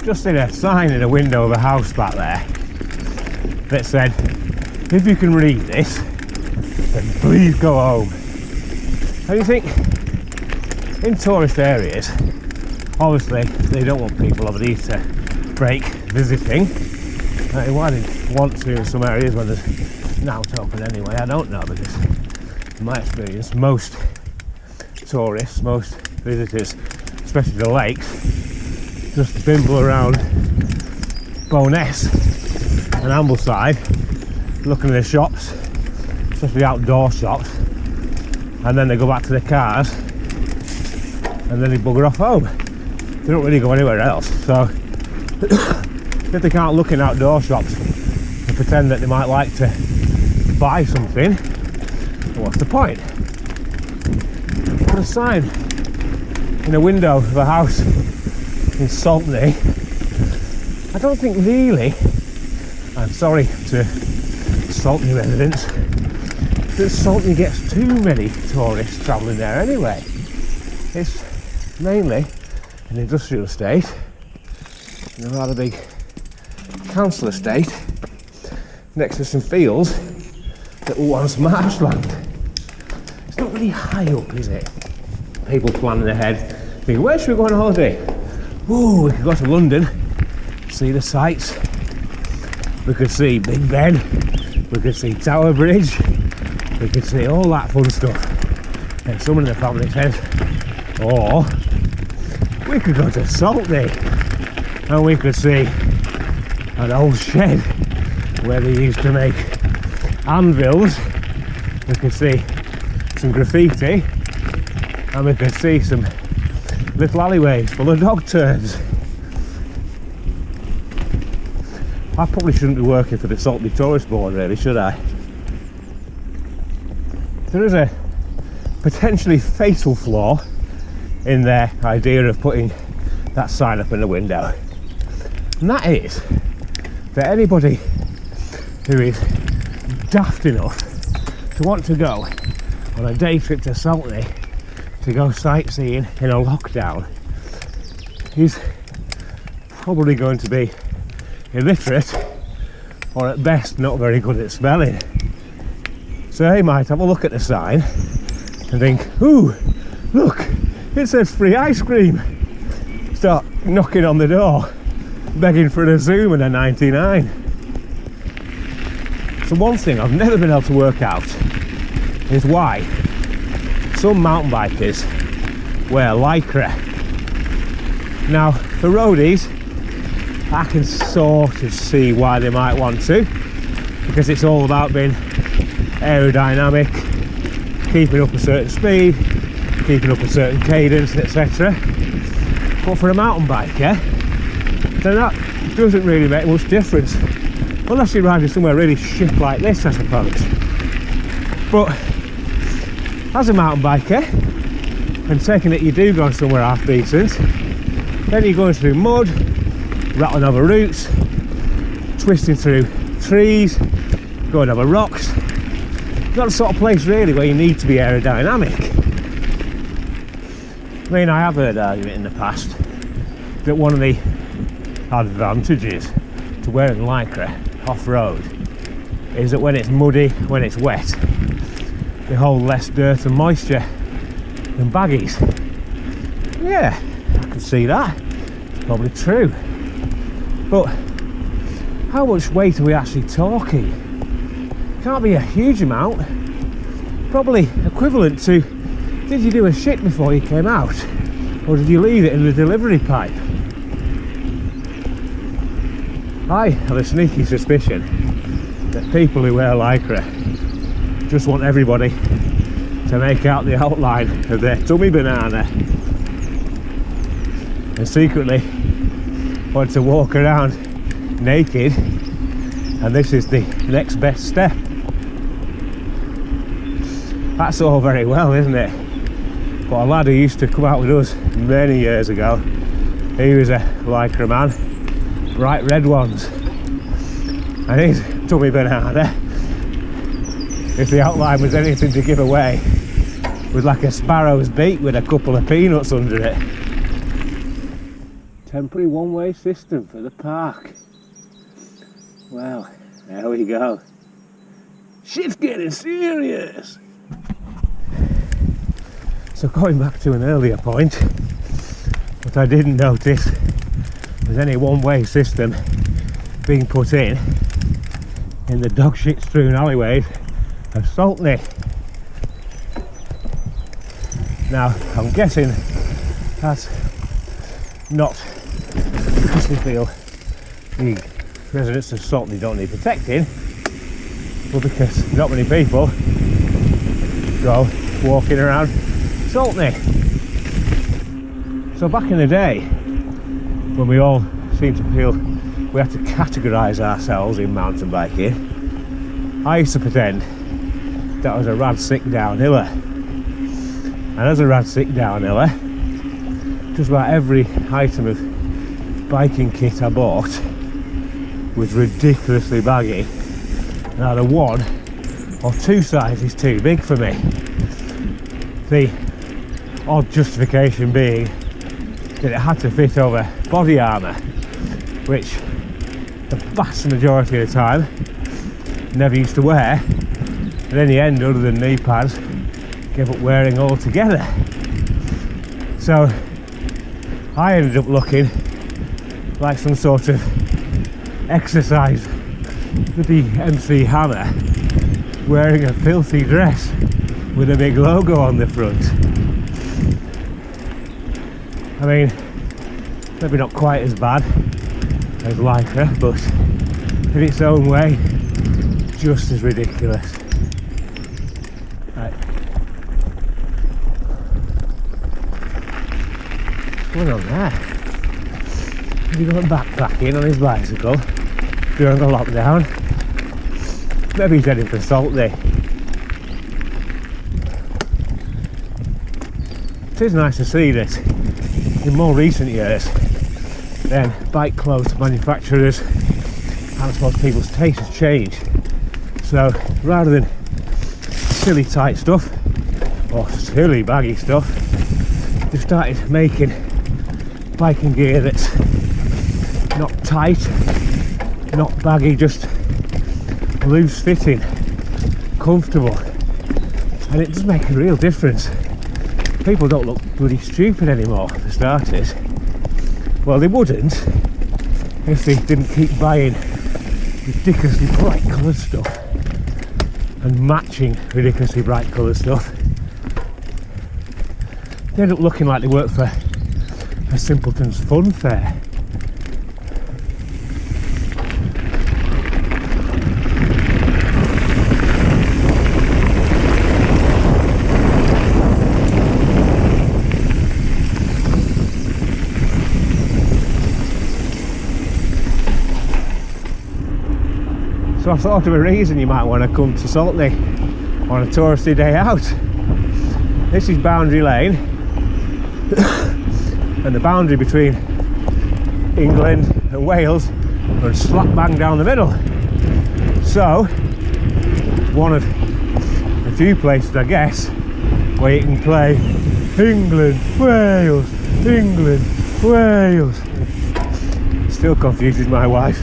just seen a sign in a window of a house back there that said, if you can read this, then please go home. And you think, in tourist areas, obviously they don't want people of these to break visiting. Why they want to in some areas when there's now open anyway, I don't know, because in my experience most tourists, most visitors, especially the lakes, just bimble around Bowness and Ambleside looking at the shops, especially outdoor shops, and then they go back to their cars and then they bugger off home. They don't really go anywhere else. So if they can't look in outdoor shops and pretend that they might like to buy something, what's the point? Put a sign in a window of a house in Saltney. I don't think really, I'm sorry to Saltney residents, that Saltney gets too many tourists travelling there anyway. It's mainly an industrial estate and a rather big council estate next to some fields that were once marshland. It's not really high up, is it? People planning ahead, thinking, where should we go on holiday? Ooh, we could go to London, see the sights. We could see Big Ben, we could see Tower Bridge, we could see all that fun stuff. And someone in the family says, or we could go to Saltney and we could see an old shed where they used to make anvils. We could see some graffiti and we could see some little alleyways full of dog turds. I probably shouldn't be working for the Saltney Tourist Board, really, should I? There is a potentially fatal flaw in their idea of putting that sign up in the window, and that is that anybody who is daft enough to want to go on a day trip to Saltney to go sightseeing in a lockdown is probably going to be illiterate, or at best not very good at spelling. So he might have a look at the sign and think, ooh, look, it says free ice cream. Start knocking on the door, begging for a Zoom and a 99. So one thing I've never been able to work out is why some mountain bikers wear lycra. Now, for roadies, I can sort of see why they might want to, because it's all about being aerodynamic, keeping up a certain speed, keeping up a certain cadence, etc. But for a mountain biker, then that doesn't really make much difference, unless you're riding somewhere really shit like this, I suppose. But as a mountain biker, and taking it you do go somewhere half decent, then you're going through mud, rattling over roots, twisting through trees, going over rocks. Not the sort of place really where you need to be aerodynamic. I mean, I have heard argument in the past that one of the advantages to wearing lycra off-road is that when it's muddy, when it's wet, they hold less dirt and moisture than baggies. Yeah, I can see that. It's probably true. But how much weight are we actually talking? Can't be a huge amount. Probably equivalent to, did you do a shit before you came out? Or did you leave it in the delivery pipe? I have a sneaky suspicion that people who wear lycra just want everybody to make out the outline of their tummy banana and secretly want to walk around naked, and this is the next best step. That's all very well, isn't it? But a lad who used to come out with us many years ago, he was a lycra man, bright red ones, and his tummy banana, if the outline was anything to give away, was like a sparrow's beak with a couple of peanuts under it. Temporary one-way system for the park. Well, there we go. Shit's getting serious. So going back to an earlier point, what I didn't notice was any one-way system being put in the dog shit strewn alleyways of Saltney. Now I'm guessing that's not because they feel the residents of Saltney don't need protecting, but because not many people go walking around Saltney. So back in the day, when we all seemed to feel we had to categorise ourselves in mountain biking, I used to pretend that I was a rad sick downhiller. And as a rad sick downhiller, just about every item of biking kit I bought was ridiculously baggy and either one or two sizes too big for me. The odd justification being that it had to fit over body armour, which the vast majority of the time never used to wear, and in the end, other than knee pads, gave up wearing altogether. So I ended up looking like some sort of exercise with the MC Hammer, wearing a filthy dress with a big logo on the front. I mean, maybe not quite as bad as Lycra, but in its own way, just as ridiculous. Right. What's going on there? Is he going backpacking on his bicycle during the lockdown? Maybe he's heading for Saltney. It is nice to see that in more recent years, then bike clothes manufacturers and I suppose people's tastes change. So rather than silly tight stuff or silly baggy stuff, they've started making biking gear that's not tight, not baggy, just loose fitting, comfortable, and it does make a real difference. People don't look bloody stupid anymore, for starters. Well, they wouldn't if they didn't keep buying ridiculously bright coloured stuff and matching ridiculously bright coloured stuff. They end up looking like they work for a simpleton's fun fair. So I thought of a reason you might want to come to Saltney on a touristy day out. This is Boundary Lane, and the boundary between England and Wales runs slap bang down the middle. So, one of a few places, I guess, where you can play England, Wales, England, Wales. Still confuses my wife.